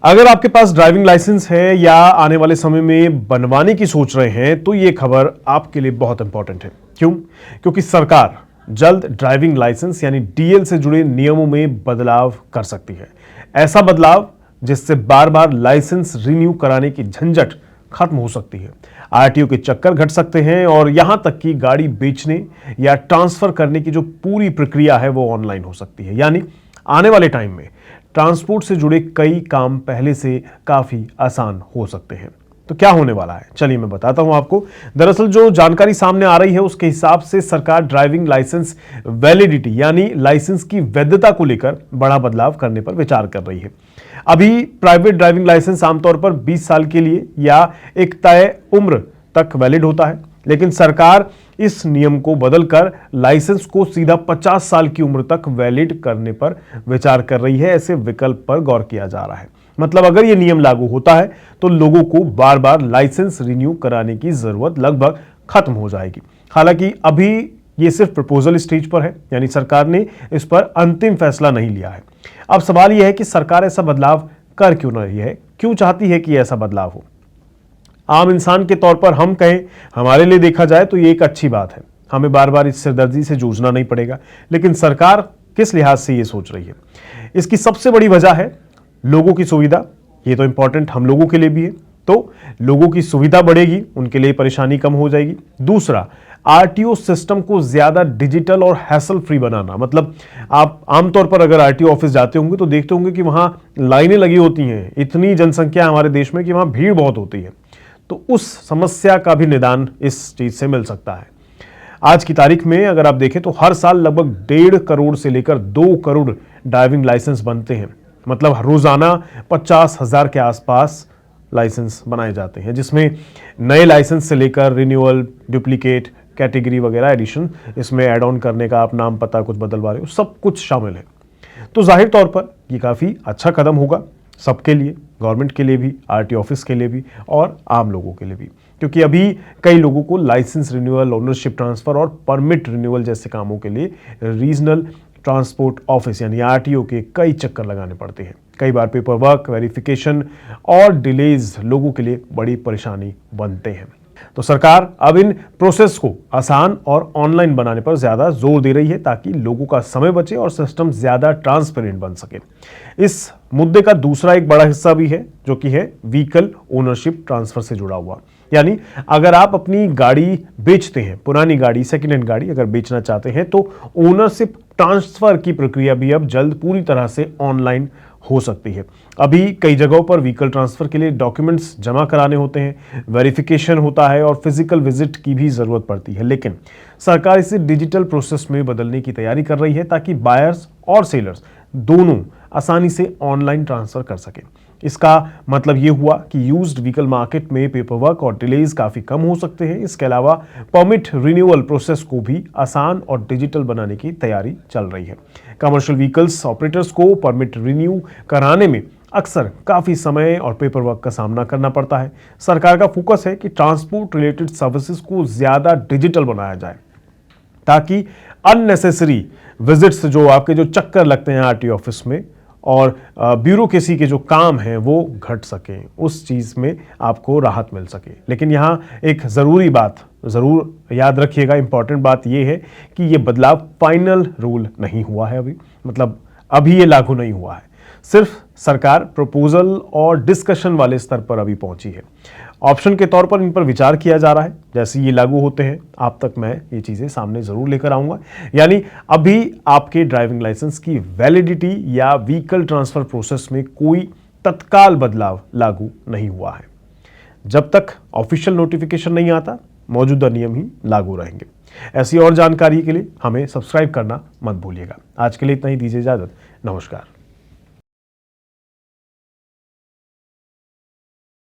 अगर आपके पास driving licence है या आने वाले समय में बनवाने की सोच रहे हैं तो ये खबर आपके लिए बहुत इंपॉर्टेंट है। क्यों? क्योंकि सरकार जल्द ड्राइविंग लाइसेंस यानी डीएल से जुड़े नियमों में बदलाव कर सकती है। ऐसा बदलाव जिससे बार बार लाइसेंस रिन्यू कराने की झंझट खत्म हो सकती है, आरटीओ के चक्कर घट सकते हैं और यहां तक कि गाड़ी बेचने या ट्रांसफर करने की जो पूरी प्रक्रिया है वो ऑनलाइन हो सकती है। यानी आने वाले टाइम में ट्रांसपोर्ट से जुड़े कई काम पहले से काफी आसान हो सकते हैं। तो क्या होने वाला है, चलिए मैं बताता हूं आपको। दरअसल जो जानकारी सामने आ रही है उसके हिसाब से सरकार ड्राइविंग लाइसेंस वैलिडिटी यानी लाइसेंस की वैधता को लेकर बड़ा बदलाव करने पर विचार कर रही है। अभी प्राइवेट ड्राइविंग लाइसेंस आमतौर पर 20 साल के लिए या एक तय उम्र तक वैलिड होता है, लेकिन सरकार इस नियम को बदलकर लाइसेंस को सीधा 50 साल की उम्र तक वैलिड करने पर विचार कर रही है। ऐसे विकल्प पर गौर किया जा रहा है। मतलब अगर यह नियम लागू होता है तो लोगों को बार बार लाइसेंस रिन्यू कराने की जरूरत लगभग खत्म हो जाएगी। हालांकि अभी ये सिर्फ प्रपोजल स्टेज पर है, यानी सरकार ने इस पर अंतिम फैसला नहीं लिया है। अब सवाल यह है कि सरकार ऐसा बदलाव कर क्यों नहीं है, क्यों चाहती है कि ऐसा बदलाव हो। आम इंसान के तौर पर हम कहें, हमारे लिए देखा जाए तो ये एक अच्छी बात है, हमें बार बार इस सिरदर्दी से जूझना नहीं पड़ेगा। लेकिन सरकार किस लिहाज से ये सोच रही है? इसकी सबसे बड़ी वजह है लोगों की सुविधा। ये तो इंपॉर्टेंट हम लोगों के लिए भी है, तो लोगों की सुविधा बढ़ेगी, उनके लिए परेशानी कम हो जाएगी। दूसरा, आरटीओ सिस्टम को ज्यादा डिजिटल और हैसल फ्री बनाना। मतलब आप आमतौर पर अगर आरटीओ ऑफिस जाते होंगे तो देखते होंगे कि वहां लाइनें लगी होती हैं, इतनी जनसंख्या हमारे देश में कि वहां भीड़ बहुत होती है। तो उस समस्या का भी निदान इस चीज से मिल सकता है। आज की तारीख में अगर आप देखें तो हर साल लगभग 1.5 करोड़ से लेकर 2 करोड़ ड्राइविंग लाइसेंस बनते हैं। मतलब रोजाना 50,000 के आसपास लाइसेंस बनाए जाते हैं, जिसमें नए लाइसेंस से लेकर रिन्यूअल, डुप्लीकेट, कैटेगरी वगैरह एडिशन, इसमें ऐड ऑन करने का आप नाम पता कुछ बदलवा रहे हो, सब कुछ शामिल है। तो जाहिर तौर पर ये काफी अच्छा कदम होगा सबके लिए, गवर्नमेंट के लिए भी, आरटीओ ऑफिस के लिए भी और आम लोगों के लिए भी। क्योंकि अभी कई लोगों को लाइसेंस रिन्यूअल, ओनरशिप ट्रांसफर और परमिट रिन्यूअल जैसे कामों के लिए रीजनल ट्रांसपोर्ट ऑफिस यानी आरटीओ के कई चक्कर लगाने पड़ते हैं। कई बार पेपर वर्क, वेरिफिकेशन और डिलेज लोगों के लिए बड़ी परेशानी बनते हैं। तो सरकार अब इन प्रोसेस को आसान और ऑनलाइन बनाने पर ज्यादा जोर दे रही है ताकि लोगों का समय बचे और सिस्टम ज्यादा ट्रांसपेरेंट बन सके। इस मुद्दे का दूसरा एक बड़ा हिस्सा भी है जो कि है व्हीकल ओनरशिप ट्रांसफर से जुड़ा हुआ। यानी अगर आप अपनी गाड़ी बेचते हैं, पुरानी गाड़ी, सेकेंड हैंड गाड़ी अगर बेचना चाहते हैं तो ओनरशिप ट्रांसफर की प्रक्रिया भी अब जल्द पूरी तरह से ऑनलाइन हो सकती है। अभी कई जगहों पर व्हीकल ट्रांसफर के लिए डॉक्यूमेंट्स जमा कराने होते हैं, वेरिफिकेशन होता है और फिजिकल विजिट की भी जरूरत पड़ती है। लेकिन सरकार इसे डिजिटल प्रोसेस में बदलने की तैयारी कर रही है ताकि बायर्स और सेलर्स दोनों आसानी से ऑनलाइन ट्रांसफर कर सकें। इसका मतलब यह हुआ कि यूज्ड व्हीकल मार्केट में पेपरवर्क और डिलेज काफी कम हो सकते हैं। इसके अलावा परमिट रिन्यूअल प्रोसेस को भी आसान और डिजिटल बनाने की तैयारी चल रही है। कमर्शियल व्हीकल्स ऑपरेटर्स को परमिट रिन्यू कराने में अक्सर काफी समय और पेपरवर्क का सामना करना पड़ता है। सरकार का फोकस है कि ट्रांसपोर्ट रिलेटेड सर्विसेज को ज्यादा डिजिटल बनाया जाए ताकि अननेसेसरी विजिट्स, जो आपके जो चक्कर लगते हैं आरटीओ ऑफिस में और ब्यूरोक्रेसी के जो काम हैं वो घट सकें, उस चीज़ में आपको राहत मिल सके। लेकिन यहाँ एक ज़रूरी बात ज़रूर याद रखिएगा, इंपॉर्टेंट बात ये है कि ये बदलाव फाइनल रूल नहीं हुआ है अभी, मतलब अभी ये लागू नहीं हुआ है। सिर्फ सरकार प्रपोजल और डिस्कशन वाले स्तर पर अभी पहुंची है। ऑप्शन के तौर पर इन पर विचार किया जा रहा है। जैसे ये लागू होते हैं आप तक मैं ये चीज़ें सामने ज़रूर लेकर आऊँगा। यानी अभी आपके ड्राइविंग लाइसेंस की वैलिडिटी या व्हीकल ट्रांसफ़र प्रोसेस में कोई तत्काल बदलाव लागू नहीं हुआ है। जब तक ऑफिशियल नोटिफिकेशन नहीं आता, मौजूदा नियम ही लागू रहेंगे। ऐसी और जानकारी के लिए हमें सब्सक्राइब करना मत भूलिएगा। आज के लिए इतना ही, दीजिए इजाज़त। नमस्कार।